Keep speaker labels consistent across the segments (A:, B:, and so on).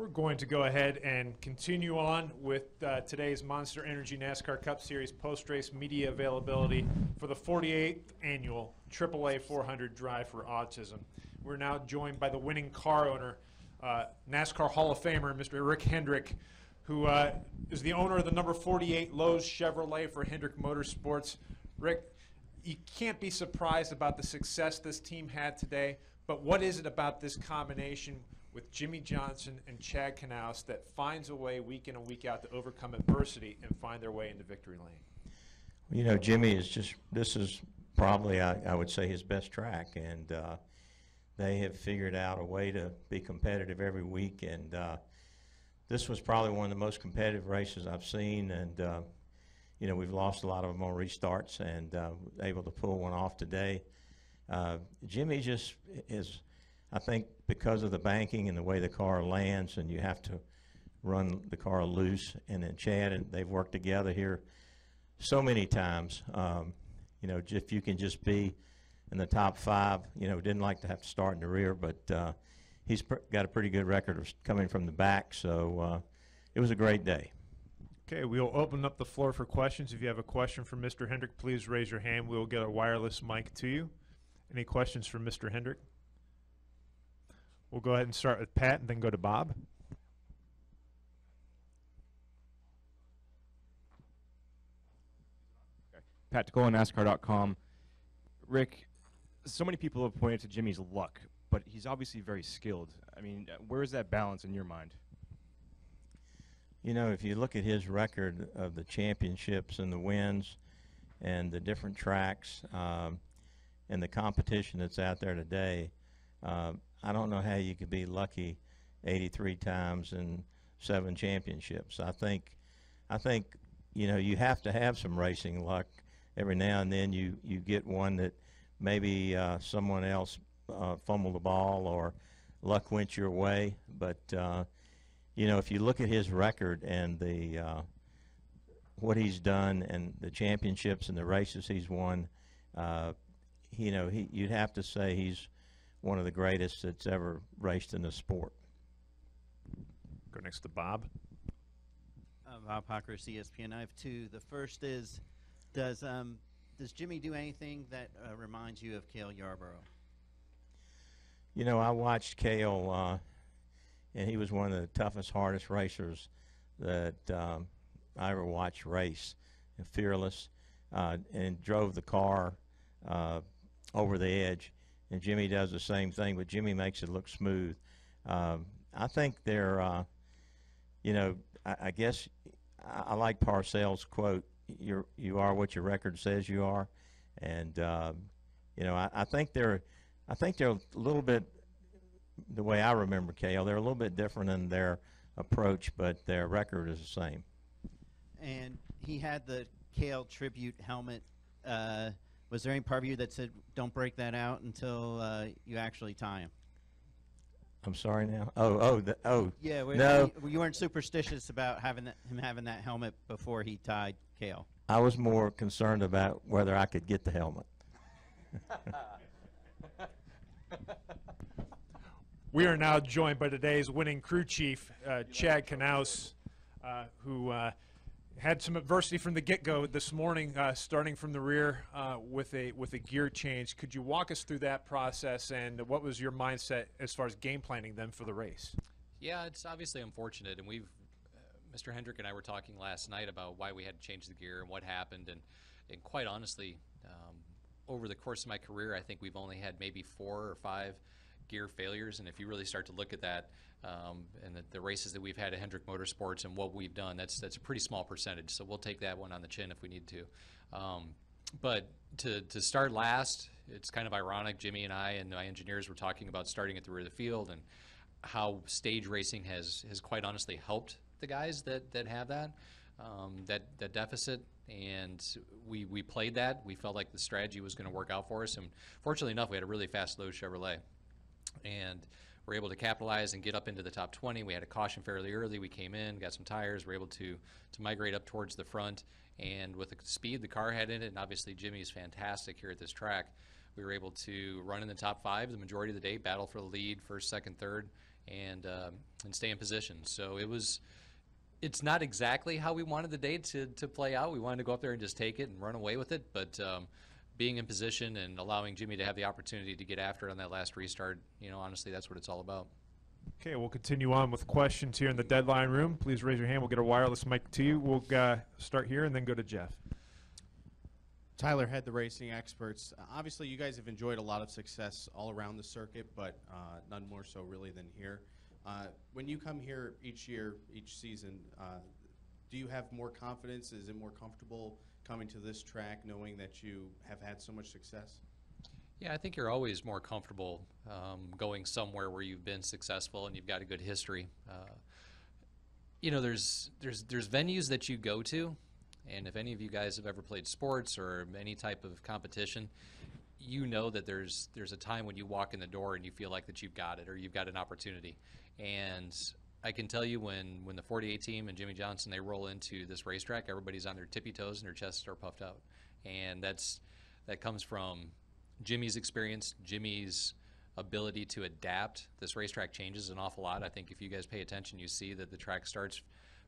A: We're going to go ahead and continue on with today's Monster Energy NASCAR Cup Series post-race media availability for the 48th annual AAA 400 Drive for Autism. We're now joined by the winning car owner, NASCAR Hall of Famer, Mr. Rick Hendrick, who is the owner of the number 48 Lowe's Chevrolet for Hendrick Motorsports. Rick, you can't be surprised about the success this team had today, but what is it about this combination with Jimmie Johnson and Chad Knaus that finds a way week in and week out to overcome adversity and find their way into victory lane?
B: You know, Jimmie is just, this is probably, I would say, his best track, and they have figured out a way to be competitive every week, and this was probably one of the most competitive races I've seen, and you know, we've lost a lot of them on restarts and able to pull one off today. Jimmie just is, I think, because of the banking and the way the car lands, and you have to run the car loose, and then Chad, and they've worked together here so many times. You know, if you can just be in the top 5, you know, didn't like to have to start in the rear, but he's got a pretty good record of coming from the back, so it was a great day.
A: Okay, we'll open up the floor for questions. If you have a question for Mr. Hendrick, please raise your hand. We'll get a wireless mic to you. Any questions for Mr. Hendrick? We'll go ahead and start with Pat and then go to Bob.
C: Okay. Pat Cole on NASCAR.com. Rick, so many people have pointed to Jimmie's luck, but he's obviously very skilled. I mean, where is that balance in your mind?
B: You know, if you look at his record of the championships and the wins and the different tracks and the competition that's out there today, I don't know how you could be lucky 83 times and 7 championships. I think, you know, you have to have some racing luck every now and then. You get one that maybe someone else fumbled the ball or luck went your way. But you know, if you look at his record and the what he's done and the championships and the races he's won, you know, you'd have to say he's one of the greatest that's ever raced in the sport.
A: Go next to Bob.
D: Bob Hocker, ESPN. I have 2. The first is, does Jimmie do anything that reminds you of Cale Yarborough?
B: You know, I watched Cale, and he was one of the toughest, hardest racers that I ever watched race. And fearless, and drove the car over the edge. And Jimmie does the same thing, but Jimmie makes it look smooth. I think they're, you know, I guess I like Parcells' quote, you are what your record says you are. And, you know, I think they're a little bit, the way I remember Cale, they're a little bit different in their approach, but their record is the same.
D: And he had the Cale tribute helmet. Was there any part of you that said, don't break that out until you actually tie him?
B: I'm sorry now? Oh.
D: Yeah,
B: no.
D: You weren't superstitious about him having that helmet before he tied Cale.
B: I was more concerned about whether I could get the helmet.
A: We are now joined by today's winning crew chief, Chad Knaus, who had some adversity from the get-go this morning, starting from the rear with a gear change. Could you walk us through that process, and what was your mindset as far as game planning then for the race?
E: Yeah, it's obviously unfortunate, and we've Mr. Hendrick and I were talking last night about why we had to change the gear and what happened, and quite honestly, over the course of my career, I think we've only had maybe 4 or 5 gear failures, and if you really start to look at that and the races that we've had at Hendrick Motorsports and what we've done, that's a pretty small percentage, so we'll take that one on the chin if we need to. But to start last, it's kind of ironic. Jimmie and I and my engineers were talking about starting at the rear of the field and how stage racing has quite honestly helped the guys that have that deficit, and we played that. We felt like the strategy was going to work out for us, and fortunately enough, we had a really fast Lowe's Chevrolet, and we're able to capitalize and get up into the top 20. We had a caution fairly early. We came in, got some tires, were able to migrate up towards the front, and with the speed the car had in it, and obviously Jimmie is fantastic here at this track, we were able to run in the top 5 the majority of the day, battle for the lead, first, second, third, and stay in position. So it's not exactly how we wanted the day to play out. We wanted to go up there and just take it and run away with it, but being in position and allowing Jimmie to have the opportunity to get after it on that last restart, honestly, that's what it's all about.
A: Okay, we'll continue on with questions here in the deadline room. Please raise your hand. We'll get a wireless mic to you. We'll start here and then go to Jeff.
F: Tyler Head, the racing experts. Obviously, you guys have enjoyed a lot of success all around the circuit, but none more so really than here. When you come here each year, each season, do you have more confidence? Is it more comfortable coming to this track knowing that you have had so much success?
E: Yeah, I think you're always more comfortable going somewhere where you've been successful and you've got a good history. There's venues that you go to, and if any of you guys have ever played sports or any type of competition, you know that there's a time when you walk in the door and you feel like that you've got it or you've got an opportunity. And I can tell you when the 48 team and Jimmie Johnson, they roll into this racetrack, everybody's on their tippy toes and their chests are puffed out. And that comes from Jimmie's experience, Jimmie's ability to adapt. This racetrack changes an awful lot. I think if you guys pay attention, you see that the track starts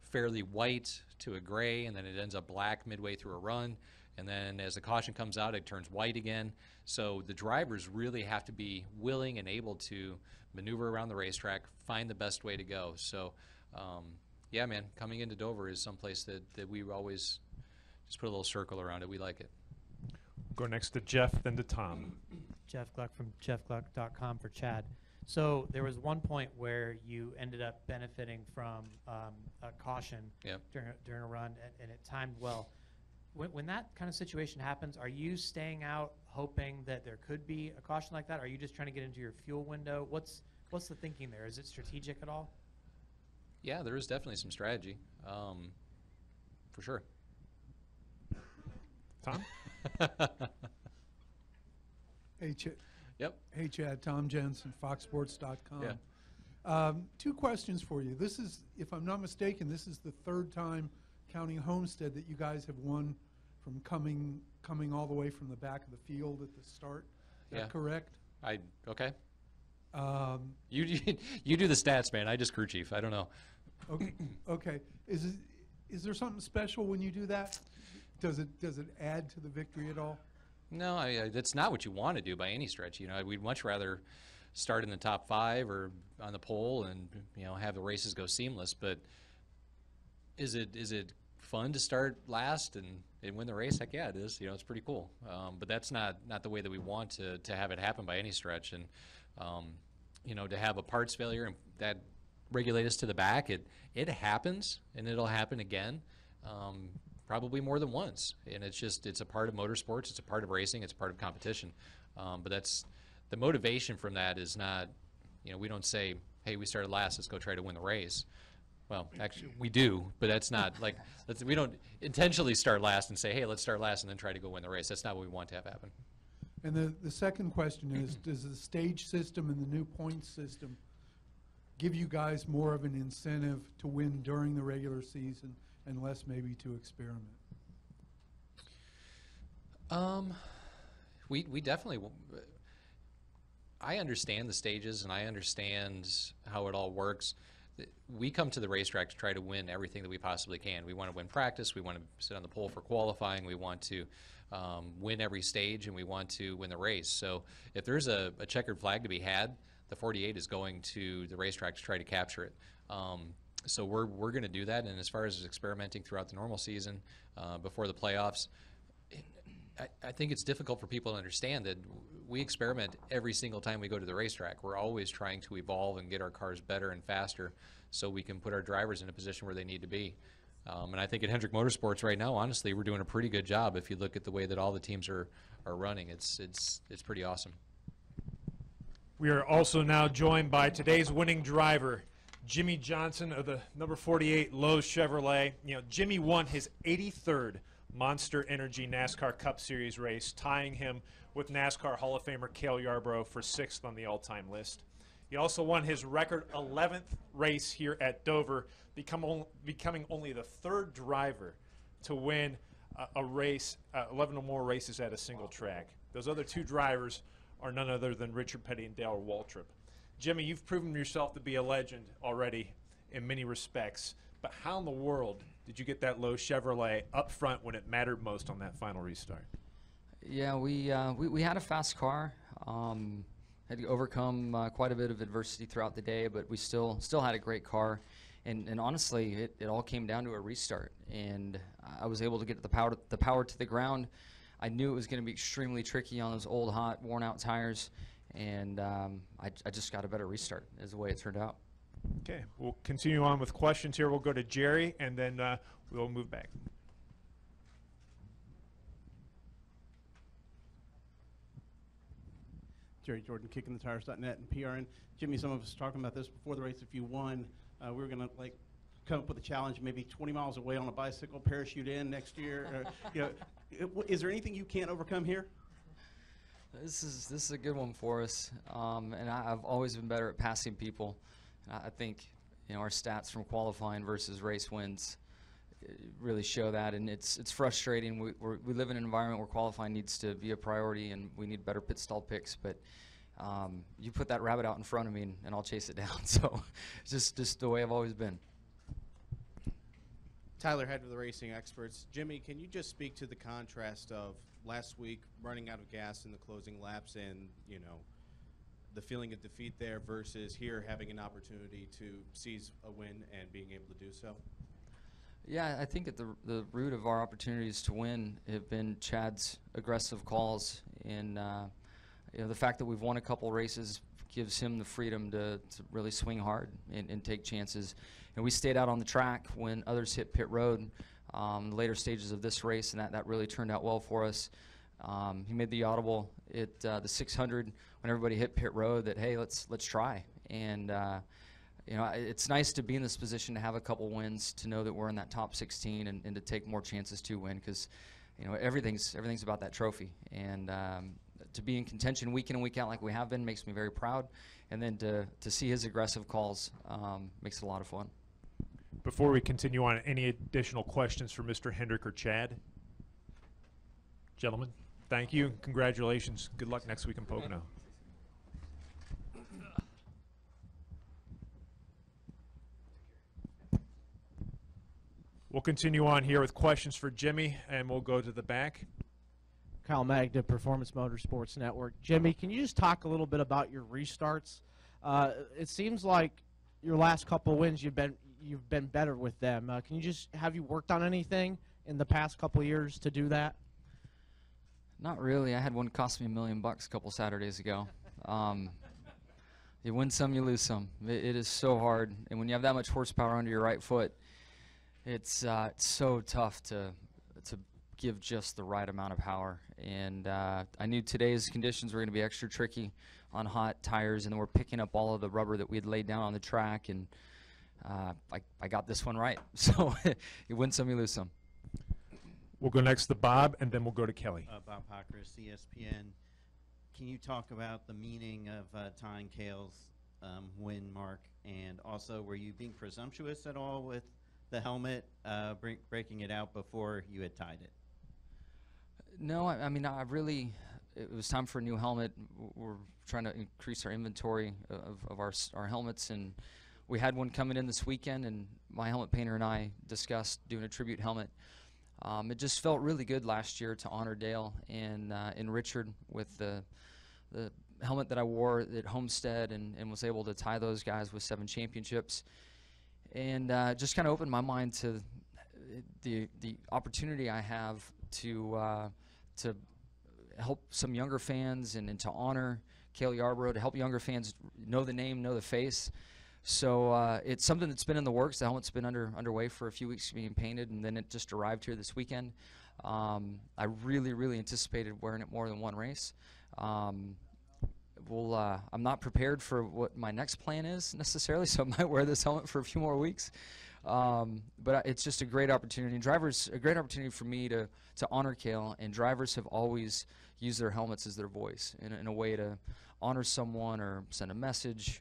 E: fairly white to a gray, and then it ends up black midway through a run. And then as the caution comes out, it turns white again. So the drivers really have to be willing and able to maneuver around the racetrack, find the best way to go. So, yeah, man, coming into Dover is someplace that we always just put a little circle around it. We like it.
A: Go next to Jeff, then to Tom.
G: Jeff Gluck from jeffgluck.com for Chad. So there was one point where you ended up benefiting from a caution during a run, and it timed well. When that kind of situation happens, are you staying out hoping that there could be a caution like that? Or are you just trying to get into your fuel window? What's the thinking there? Is it strategic at all?
E: Yeah, there is definitely some strategy, for sure.
A: Tom?
H: Hey,
E: Yep.
H: Hey, Chad. Tom Jensen, FoxSports.com.
E: Yeah.
H: Two questions for you. This is, if I'm not mistaken, this is the third time, counting Homestead, that you guys have won from coming all the way from the back of the field at the start. Is that correct?
E: Okay. You do the stats, man. I just crew chief. I don't know.
H: Okay. Okay. Is there something special when you do that? Does it add to the victory at all?
E: No, that's not what you want to do by any stretch. We'd much rather start in the top 5 or on the pole and have the races go seamless. But is it fun to start last and win the race? Heck yeah, it is. It's pretty cool. But that's not the way that we want to have it happen by any stretch. And to have a parts failure and that regulate us to the back, it happens and it'll happen again. Probably more than once, and it's a part of motorsports, it's a part of racing, it's a part of competition. But that's the motivation from that is not, we don't say, hey, we started last, let's go try to win the race. Well, actually, we do, but that's not like we don't intentionally start last and say, hey, let's start last and then try to go win the race. That's not what we want to have happen.
H: And the second question is, does the stage system and the new points system give you guys more of an incentive to win during the regular season and less maybe to experiment?
E: We definitely, I understand the stages and I understand how it all works. We come to the racetrack to try to win everything that we possibly can. We want to win practice, we want to sit on the pole for qualifying, we want to win every stage, and we want to win the race. So if there's a checkered flag to be had, the 48 is going to the racetrack to try to capture it. So we're going to do that. And as far as experimenting throughout the normal season, before the playoffs, I think it's difficult for people to understand that we experiment every single time we go to the racetrack. We're always trying to evolve and get our cars better and faster so we can put our drivers in a position where they need to be. And I think at Hendrick Motorsports right now, honestly, we're doing a pretty good job. If you look at the way that all the teams are running, it's pretty awesome.
A: We are also now joined by today's winning driver, Jimmie Johnson of the number 48 Lowe's Chevrolet. Jimmie won his 83rd Monster Energy NASCAR Cup Series race, tying him with NASCAR Hall of Famer Cale Yarborough for 6th on the all-time list. He also won his record 11th race here at Dover, becoming only the 3rd driver to win a race, 11 or more races at a single track. Those other 2 drivers are none other than Richard Petty and Dale Waltrip. Jimmie, you've proven yourself to be a legend already in many respects, but how in the world did you get that low Chevrolet up front when it mattered most on that final restart?
I: Yeah, we had a fast car. Had to overcome quite a bit of adversity throughout the day, but we still had a great car. And honestly, it all came down to a restart. And I was able to get the power to the ground. I knew it was going to be extremely tricky on those old, hot, worn-out tires. And I just got a better restart is the way it turned out.
A: Okay, we'll continue on with questions here. We'll go to Jerry, and then we'll move back.
F: Jerry Jordan, kickingthetires.net and PRN. Jimmie, some of us talking about this before the race. If you won, we were going to come up with a challenge, maybe 20 miles away on a bicycle, parachute in next year. Is there anything you can't overcome here?
I: This is a good one for us, and I've always been better at passing people. I think our stats from qualifying versus race wins really show that, and it's frustrating. We live in an environment where qualifying needs to be a priority, and we need better pit stall picks. But you put that rabbit out in front of me, and I'll chase it down. So it's just the way I've always been.
F: Tyler Head of the Racing Experts. Jimmie, can you just speak to the contrast of last week running out of gas in the closing laps and the feeling of defeat there versus here having an opportunity to seize a win and being able to do so?
I: Yeah, I think at the root of our opportunities to win have been Chad's aggressive calls, and the fact that we've won a couple races gives him the freedom to really swing hard and take chances. And we stayed out on the track when others hit pit road the later stages of this race, and that really turned out well for us. He made the audible at the 600 when everybody hit pit road that, hey, let's try. And it's nice to be in this position to have a couple wins, to know that we're in that top 16 and to take more chances to win, because everything's about that trophy. And to be in contention week in and week out like we have been makes me very proud. And then to see his aggressive calls makes it a lot of fun.
A: Before we continue on, any additional questions for Mr. Hendrick or Chad? Gentlemen, thank you. Congratulations. Good luck next week in Pocono. We'll continue on here with questions for Jimmie, and we'll go to the back.
J: Kyle Magda, Performance Motorsports Network. Jimmie, can you just talk a little bit about your restarts? It seems like your last couple wins, you've been better with them. Have you worked on anything in the past couple years to do that?
I: Not really. I had one cost me $1 million a couple Saturdays ago. You win some, you lose some. It is so hard, and when you have that much horsepower under your right foot, it's so tough to give just the right amount of power. And I knew today's conditions were going to be extra tricky on hot tires, and then we're picking up all of the rubber that we had laid down on the track, and I got this one right. So you win some, you lose some.
A: We'll go next to Bob, and then we'll go to Kelly.
D: Bob Pockris, ESPN. Can you talk about the meaning of tying Cale's win mark, and also were you being presumptuous at all with the helmet, breaking it out before you had tied it?
I: No, I mean, it was time for a new helmet. We're trying to increase our inventory of our helmets, and we had one coming in this weekend, and my helmet painter and I discussed doing a tribute helmet. It just felt really good last year to honor Dale and Richard with the helmet that I wore at Homestead, and was able to tie those guys with 7 championships. And just kind of opened my mind to the opportunity I have to help some younger fans and to honor Cale Yarborough, to help younger fans know the name, know the face. So it's something that's been in the works. The helmet's been underway for a few weeks being painted, and then it just arrived here this weekend. I really anticipated wearing it more than one race. I'm not prepared for what my next plan is necessarily, so I might wear this helmet for a few more weeks. But it's just a great opportunity. And a great opportunity for me to honor Cale, and drivers have always used their helmets as their voice in a way to honor someone or send a message,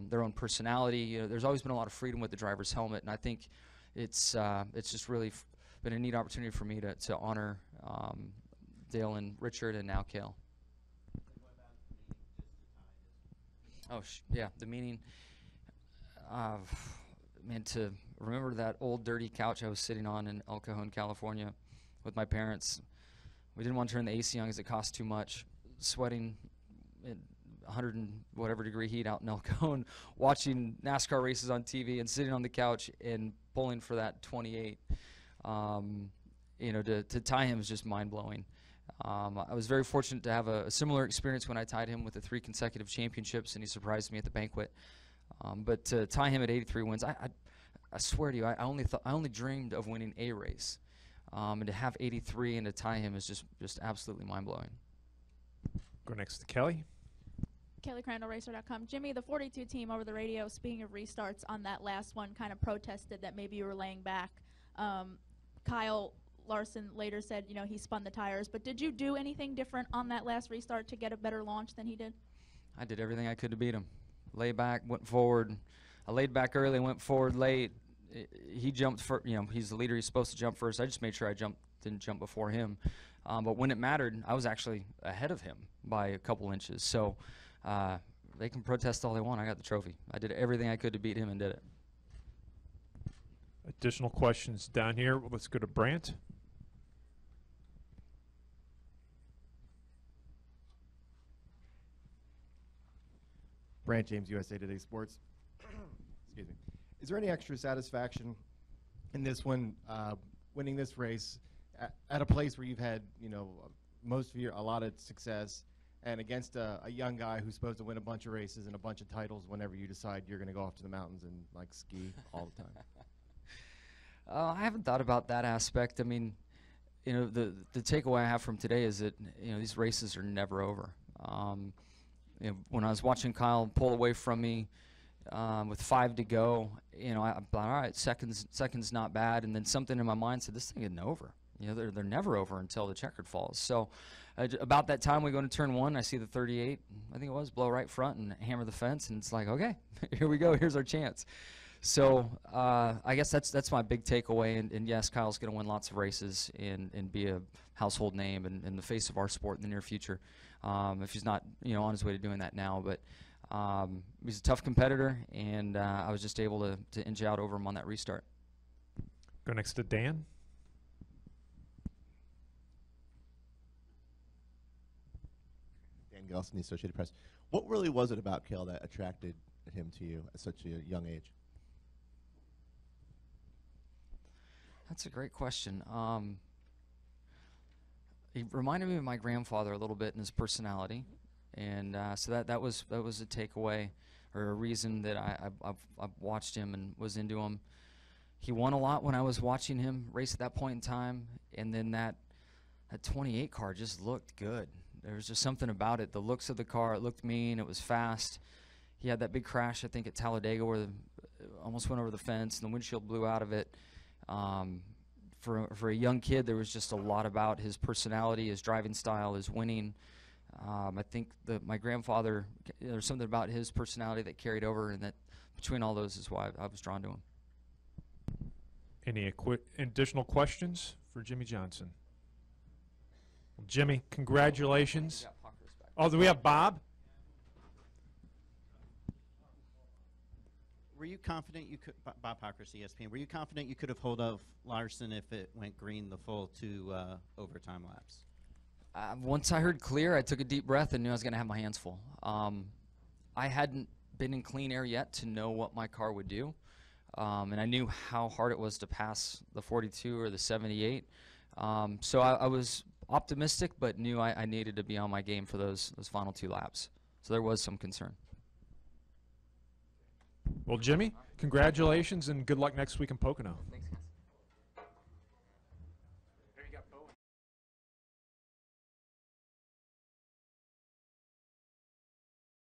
I: their own personality. There's always been a lot of freedom with the driver's helmet, and I think it's just really been a neat opportunity for me to honor Dale and Richard and now Cale. Oh, yeah, the meaning. Man, to remember that old dirty couch I was sitting on in El Cajon, California, with my parents. We didn't want to turn the AC on because it cost too much. Sweating in 100 and whatever degree heat out in El Cajon, watching NASCAR races on TV, and sitting on the couch and pulling for that 28. You know, to tie him is just mind blowing. I was very fortunate to have a similar experience when I tied him with the 3 consecutive championships, and he surprised me at the banquet. But to tie him at 83 wins, I swear to you, I only dreamed of winning a race, and to have 83 and to tie him is just absolutely mind blowing.
A: Go next to Kelly.
K: Kelly Crandall, Racer.com. Jimmie, the 42 team over the radio, speaking of restarts on that last one, kind of protested that maybe you were laying back. Kyle Larson later said, you know, he spun the tires, but did you do anything different on that last restart to get a better launch than he did?
I: I did everything I could to beat him. Lay back, went forward. I laid back early, went forward late. He jumped first. You know, he's the leader. He's supposed to jump first. I just made sure I didn't jump before him. But when it mattered, I was actually ahead of him by a couple inches. So they can protest all they want. I got the trophy. I did everything I could to beat him and did it.
A: Additional questions down here. Let's go to Brant.
L: Brant James, USA Today Sports. Excuse me. Is there any extra satisfaction in this one, winning this race at a place where you've had, you know, a lot of success, and against a young guy who's supposed to win a bunch of races and a bunch of titles whenever you decide you're going to go off to the mountains and like ski all the time?
I: I haven't thought about that aspect. I mean, you know, the takeaway I have from today is that, you know, these races are never over. You know, when I was watching Kyle pull away from me with 5 to go, you know, I thought, all right, seconds not bad, and then something in my mind said, this thing isn't over. You know, they're never over until the checkered falls. So about that time, we go into turn 1, I see the 38, I think it was, blow right front and hammer the fence, and it's like, okay, here we go, here's our chance. So I guess that's my big takeaway, and yes, Kyle's going to win lots of races and be a household name and the face of our sport in the near future. If he's not, you know, on his way to doing that now, but he's a tough competitor, and I was just able to inch out over him on that restart.
A: Go next to Dan.
M: Dan Gelson, the Associated Press. What really was it about Cale that attracted him to you at such a young age?
I: That's a great question. He reminded me of my grandfather a little bit in his personality, and so that was a takeaway or a reason that I've watched him and was into him. He won a lot when I was watching him race at that point in time, and then that 28 car just looked good. There was just something about it. The looks of the car, it looked mean, it was fast. He had that big crash, I think, at Talladega where almost went over the fence and the windshield blew out of it. For a young kid, there was just a lot about his personality, his driving style, his winning. I think my grandfather, there's something about his personality that carried over, and that between all those is why I was drawn to him.
A: Any additional questions for Jimmie Johnson? Well, Jimmie, congratulations. Oh, do we have Bob?
D: Were you confident you could, Bob Pockers, ESPN, were you confident you could have held off Larson if it went green the full 2 overtime laps?
I: Once I heard clear, I took a deep breath and knew I was going to have my hands full. I hadn't been in clean air yet to know what my car would do, and I knew how hard it was to pass the 42 or the 78. So I was optimistic, but knew I needed to be on my game for those final 2 laps. So there was some concern.
A: Well, Jimmie, congratulations and good luck next week in Pocono.
I: Thanks, guys.